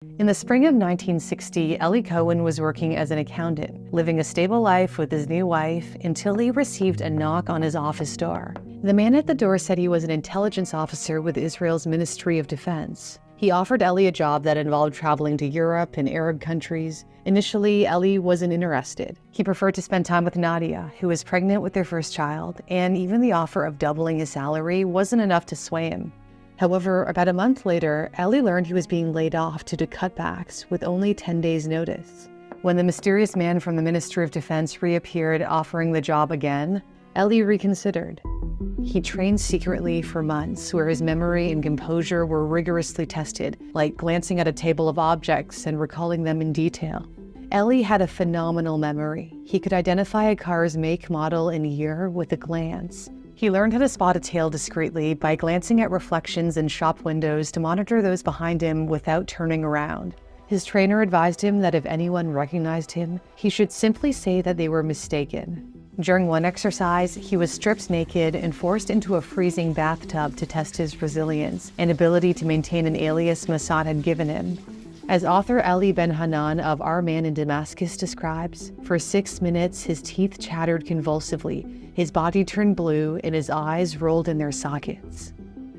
In the spring of 1960, Eli Cohen was working as an accountant, living a stable life with his new wife, until he received a knock on his office door. The man at the door said he was an intelligence officer with Israel's Ministry of Defense. He offered Eli a job that involved traveling to Europe and Arab countries. Initially, Eli wasn't interested. He preferred to spend time with Nadia, who was pregnant with their first child, and even the offer of doubling his salary wasn't enough to sway him. However, about a month later, Eli learned he was being laid off due to cutbacks with only 10 days' notice. When the mysterious man from the Ministry of Defense reappeared offering the job again, Eli reconsidered. He trained secretly for months, where his memory and composure were rigorously tested, like glancing at a table of objects and recalling them in detail. Eli had a phenomenal memory. He could identify a car's make, model, and year with a glance. He learned how to spot a tail discreetly by glancing at reflections in shop windows to monitor those behind him without turning around. His trainer advised him that if anyone recognized him, he should simply say that they were mistaken. During one exercise, he was stripped naked and forced into a freezing bathtub to test his resilience and ability to maintain an alias Mossad had given him. As author Ali Ben-Hanan of Our Man in Damascus describes, for 6 minutes his teeth chattered convulsively, his body turned blue, and his eyes rolled in their sockets.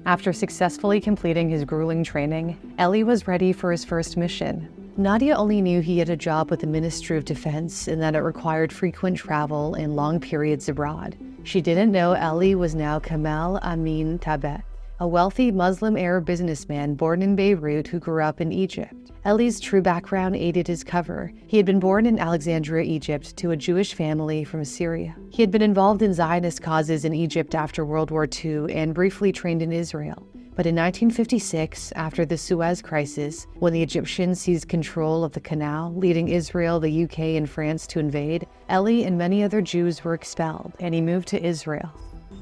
After successfully completing his grueling training, Eli was ready for his first mission. Nadia only knew he had a job with the Ministry of Defense and that it required frequent travel and long periods abroad. She didn't know Eli was now Kamal Amin Tabet, a wealthy Muslim Arab businessman born in Beirut who grew up in Egypt. Eli's true background aided his cover. He had been born in Alexandria, Egypt, to a Jewish family from Syria. He had been involved in Zionist causes in Egypt after World War II and briefly trained in Israel. But in 1956, after the Suez Crisis, when the Egyptians seized control of the canal, leading Israel, the UK, and France to invade, Eli and many other Jews were expelled, and he moved to Israel.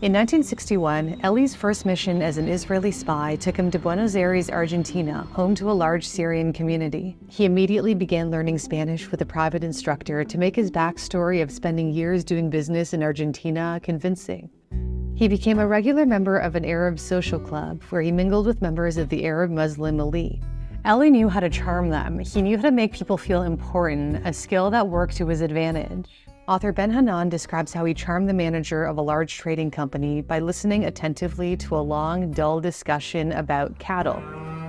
In 1961, Eli's first mission as an Israeli spy took him to Buenos Aires, Argentina, home to a large Syrian community. He immediately began learning Spanish with a private instructor to make his backstory of spending years doing business in Argentina convincing. He became a regular member of an Arab social club where he mingled with members of the Arab Muslim elite. Eli knew how to charm them. He knew how to make people feel important, a skill that worked to his advantage. Author Ben-Hanan describes how he charmed the manager of a large trading company by listening attentively to a long, dull discussion about cattle.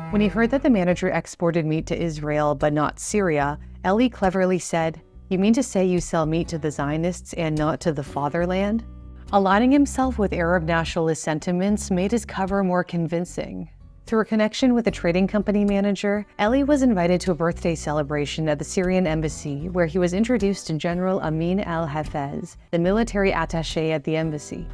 When he heard that the manager exported meat to Israel but not Syria, Eli cleverly said, "You mean to say you sell meat to the Zionists and not to the fatherland?" Aligning himself with Arab nationalist sentiments made his cover more convincing. Through a connection with a trading company manager, Eli was invited to a birthday celebration at the Syrian embassy, where he was introduced to General Amin al-Hafez, the military attaché at the embassy.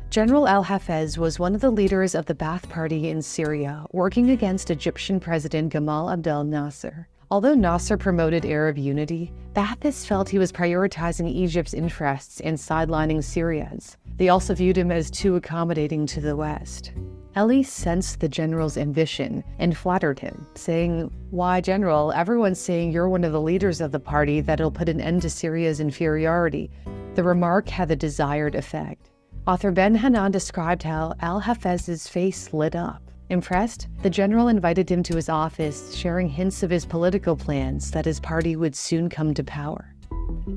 General al-Hafez was one of the leaders of the Ba'ath Party in Syria, working against Egyptian President Gamal Abdel Nasser. Although Nasser promoted Arab unity, Baathists felt he was prioritizing Egypt's interests and sidelining Syria's. They also viewed him as too accommodating to the West. Eli sensed the general's ambition and flattered him, saying, "Why, General, everyone's saying you're one of the leaders of the party that'll put an end to Syria's inferiority." The remark had the desired effect. Author Ben-Hanan described how al-Hafez's face lit up. Impressed, the general invited him to his office, sharing hints of his political plans that his party would soon come to power.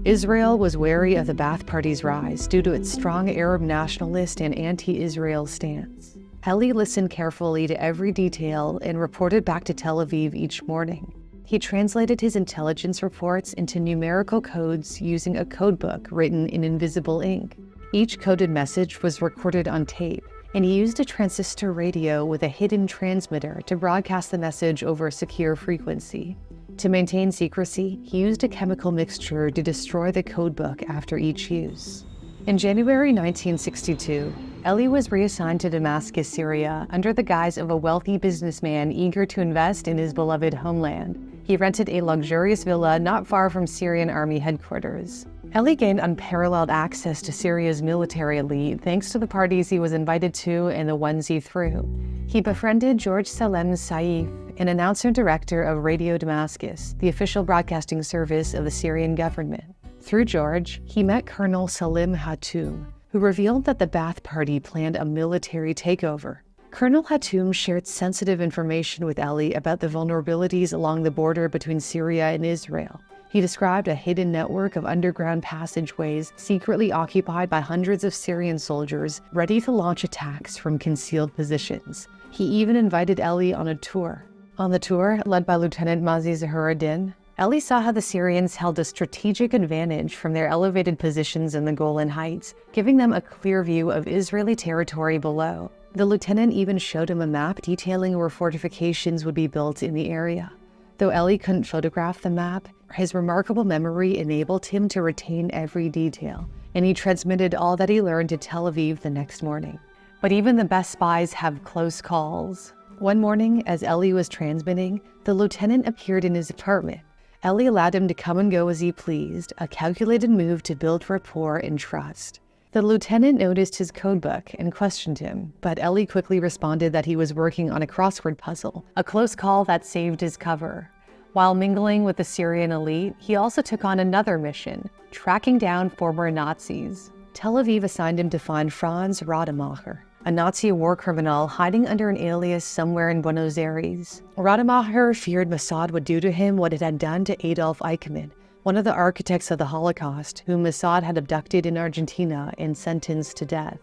Israel was wary of the Ba'ath Party's rise due to its strong Arab nationalist and anti-Israel stance. Eli listened carefully to every detail and reported back to Tel Aviv each morning. He translated his intelligence reports into numerical codes using a codebook written in invisible ink. Each coded message was recorded on tape, and he used a transistor radio with a hidden transmitter to broadcast the message over a secure frequency. To maintain secrecy, he used a chemical mixture to destroy the codebook after each use. In January 1962, Eli was reassigned to Damascus, Syria, under the guise of a wealthy businessman eager to invest in his beloved homeland. He rented a luxurious villa not far from Syrian army headquarters. Eli gained unparalleled access to Syria's military elite thanks to the parties he was invited to and the ones he threw. He befriended George Salem Saif, an announcer director of Radio Damascus, the official broadcasting service of the Syrian government. Through George, he met Colonel Salim Hatoum, who revealed that the Ba'ath Party planned a military takeover. Colonel Hatoum shared sensitive information with Ellie about the vulnerabilities along the border between Syria and Israel. He described a hidden network of underground passageways secretly occupied by hundreds of Syrian soldiers ready to launch attacks from concealed positions. He even invited Ellie on a tour. On the tour, led by Lieutenant Mazi Zaharuddin, Ellie saw how the Syrians held a strategic advantage from their elevated positions in the Golan Heights, giving them a clear view of Israeli territory below. The lieutenant even showed him a map detailing where fortifications would be built in the area. Though Ellie couldn't photograph the map, his remarkable memory enabled him to retain every detail, and he transmitted all that he learned to Tel Aviv the next morning. But even the best spies have close calls. One morning, as Ellie was transmitting, the lieutenant appeared in his apartment. Ellie allowed him to come and go as he pleased, a calculated move to build rapport and trust. The lieutenant noticed his codebook and questioned him, but Ellie quickly responded that he was working on a crossword puzzle, a close call that saved his cover. While mingling with the Syrian elite, he also took on another mission, tracking down former Nazis. Tel Aviv assigned him to find Franz Rademacher, a Nazi war criminal hiding under an alias somewhere in Buenos Aires. Rademacher feared Mossad would do to him what it had done to Adolf Eichmann, one of the architects of the Holocaust, whom Mossad had abducted in Argentina and sentenced to death.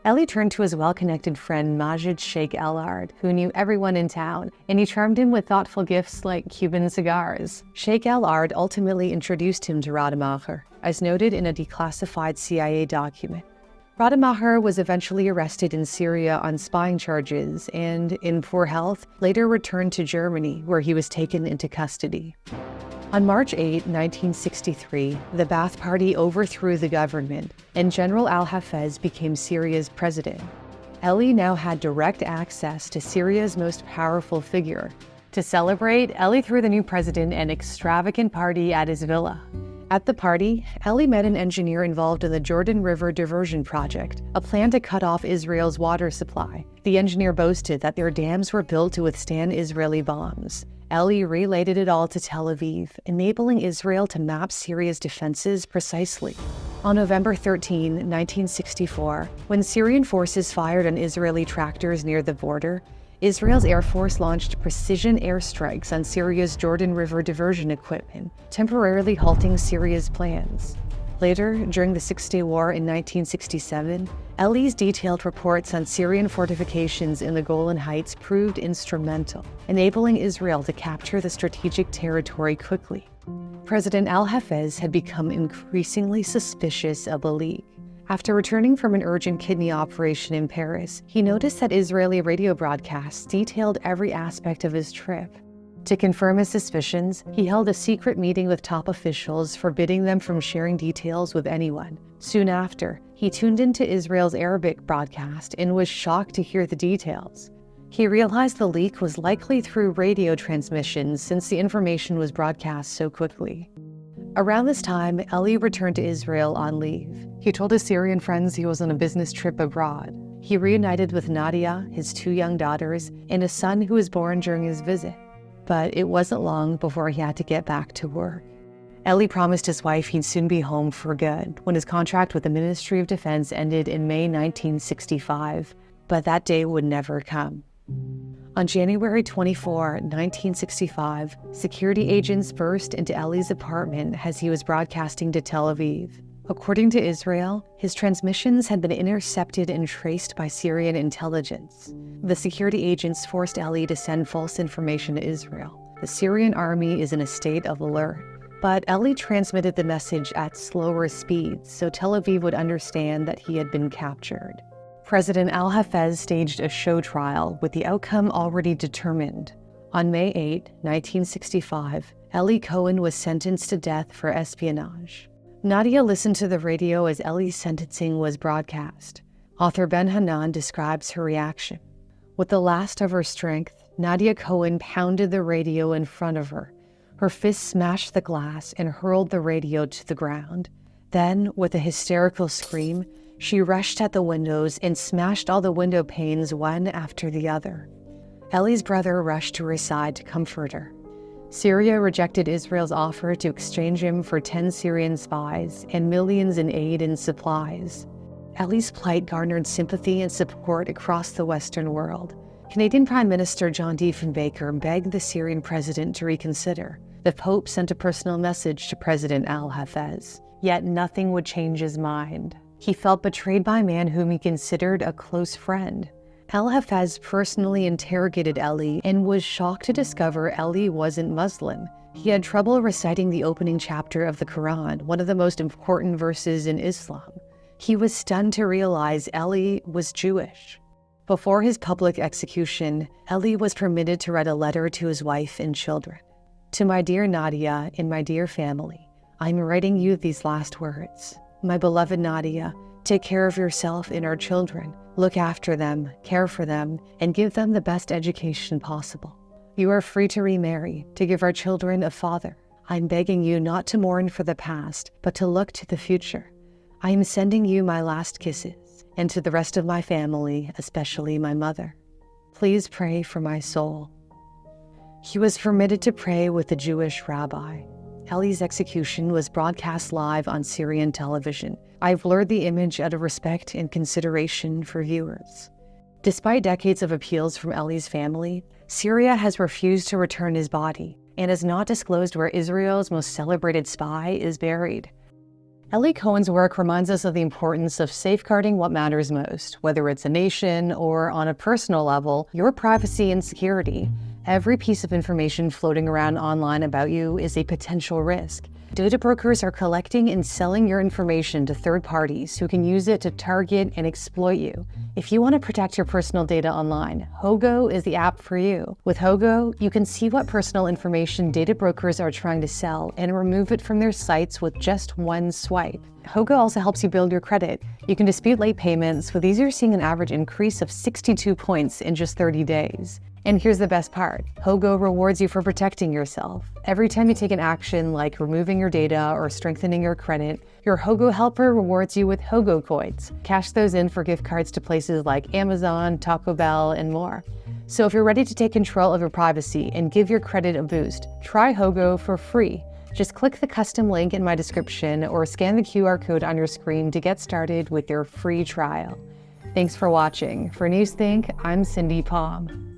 Ellie turned to his well-connected friend Majid Sheikh Elard, who knew everyone in town, and he charmed him with thoughtful gifts like Cuban cigars. Sheikh Elard ultimately introduced him to Rademacher, as noted in a declassified CIA document. Rademacher was eventually arrested in Syria on spying charges and, in poor health, later returned to Germany, where he was taken into custody. On March 8, 1963, the Ba'ath Party overthrew the government, and General al-Hafez became Syria's president. Ellie now had direct access to Syria's most powerful figure. To celebrate, Ellie threw the new president an extravagant party at his villa. At the party, Ellie met an engineer involved in the Jordan River Diversion Project, a plan to cut off Israel's water supply. The engineer boasted that their dams were built to withstand Israeli bombs. Ellie related it all to Tel Aviv, enabling Israel to map Syria's defenses precisely. On November 13, 1964, when Syrian forces fired on Israeli tractors near the border, Israel's Air Force launched precision airstrikes on Syria's Jordan River diversion equipment, temporarily halting Syria's plans. Later, during the Six-Day War in 1967, Ellie's detailed reports on Syrian fortifications in the Golan Heights proved instrumental, enabling Israel to capture the strategic territory quickly. President al-Hafez had become increasingly suspicious of the League. After returning from an urgent kidney operation in Paris, he noticed that Israeli radio broadcasts detailed every aspect of his trip. To confirm his suspicions, he held a secret meeting with top officials, forbidding them from sharing details with anyone. Soon after, he tuned into Israel's Arabic broadcast and was shocked to hear the details. He realized the leak was likely through radio transmissions since the information was broadcast so quickly. Around this time, Ellie returned to Israel on leave. He told his Syrian friends he was on a business trip abroad. He reunited with Nadia, his 2 young daughters, and a son who was born during his visit. But it wasn't long before he had to get back to work. Ellie promised his wife he'd soon be home for good when his contract with the Ministry of Defense ended in May 1965, but that day would never come. On January 24, 1965, security agents burst into Ellie's apartment as he was broadcasting to Tel Aviv. According to Israel, his transmissions had been intercepted and traced by Syrian intelligence. The security agents forced Ellie to send false information to Israel. The Syrian army is in a state of alert. But Ellie transmitted the message at slower speeds so Tel Aviv would understand that he had been captured. President al-Hafez staged a show trial with the outcome already determined. On May 8, 1965, Ellie Cohen was sentenced to death for espionage. Nadia listened to the radio as Ellie's sentencing was broadcast. Author Ben Hanan describes her reaction. With the last of her strength, Nadia Cohen pounded the radio in front of her. Her fist smashed the glass and hurled the radio to the ground. Then, with a hysterical scream, she rushed at the windows and smashed all the window panes one after the other. Ellie's brother rushed to her side to comfort her. Syria rejected Israel's offer to exchange him for 10 Syrian spies and millions in aid and supplies. Ellie's plight garnered sympathy and support across the Western world. Canadian Prime Minister John Diefenbaker begged the Syrian president to reconsider. The Pope sent a personal message to President al-Hafez, yet nothing would change his mind. He felt betrayed by a man whom he considered a close friend. Al-Hafez personally interrogated Eli and was shocked to discover Eli wasn't Muslim. He had trouble reciting the opening chapter of the Quran, one of the most important verses in Islam. He was stunned to realize Eli was Jewish. Before his public execution, Eli was permitted to write a letter to his wife and children. To my dear Nadia and my dear family, I'm writing you these last words. My beloved Nadia, take care of yourself and our children. Look after them, care for them, and give them the best education possible. You are free to remarry, to give our children a father. I'm begging you not to mourn for the past, but to look to the future. I am sending you my last kisses, and to the rest of my family, especially my mother. Please pray for my soul. He was permitted to pray with a Jewish rabbi. Eli's execution was broadcast live on Syrian television. I've blurred the image out of respect and consideration for viewers. Despite decades of appeals from Eli's family, Syria has refused to return his body and has not disclosed where Israel's most celebrated spy is buried. Eli Cohen's work reminds us of the importance of safeguarding what matters most, whether it's a nation or, on a personal level, your privacy and security. Every piece of information floating around online about you is a potential risk. Data brokers are collecting and selling your information to third parties who can use it to target and exploit you. If you want to protect your personal data online, Hogo is the app for you. With Hogo, you can see what personal information data brokers are trying to sell and remove it from their sites with just one swipe. Hogo also helps you build your credit. You can dispute late payments, with these you're seeing an average increase of 62 points in just 30 days. And here's the best part. Hogo rewards you for protecting yourself. Every time you take an action like removing your data or strengthening your credit, your Hogo helper rewards you with Hogo coins. Cash those in for gift cards to places like Amazon, Taco Bell, and more. So if you're ready to take control of your privacy and give your credit a boost, try Hogo for free. Just click the custom link in my description or scan the QR code on your screen to get started with your free trial. Thanks for watching. For Newsthink, I'm Cindy Palm.